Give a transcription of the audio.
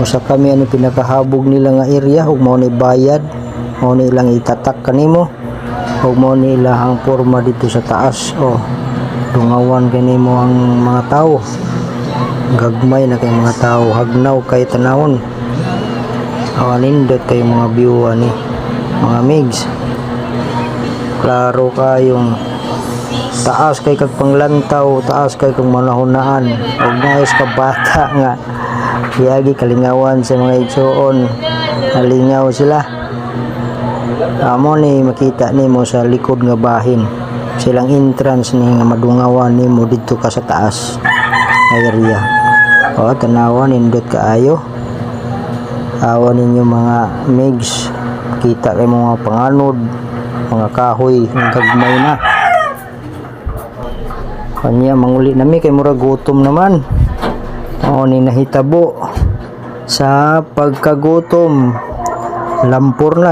Usa kami ani pinakahabog nila nga area ug mao ni bayad, mao ni ilang itatak kanimo ug mao ni ilahang porma dito sa taas. Dungawan kanimo ang mga tao, gagmay na kay mga tao, hagnaw kay tanawon. Nindot kay mga view ani mga migs, klaro kayong taas kay kag panglantaw, taas kay kag manahunaan ug nais ka bata nga Yagi kalingawan sa mga igsoon, nalingaw sila. Amo ni makita nimo sa likod nga bahin, silang entrance ni nga madungawan nimo dito ka sa taas area. Tanawan nindot kaayo. Awan ninyo mga migs, kita kay mga panganod, mga kahoy gagmay na. Kanya manguli nami kay murag gutom naman. Ni nahitabo sa pagkagutom, lampor na.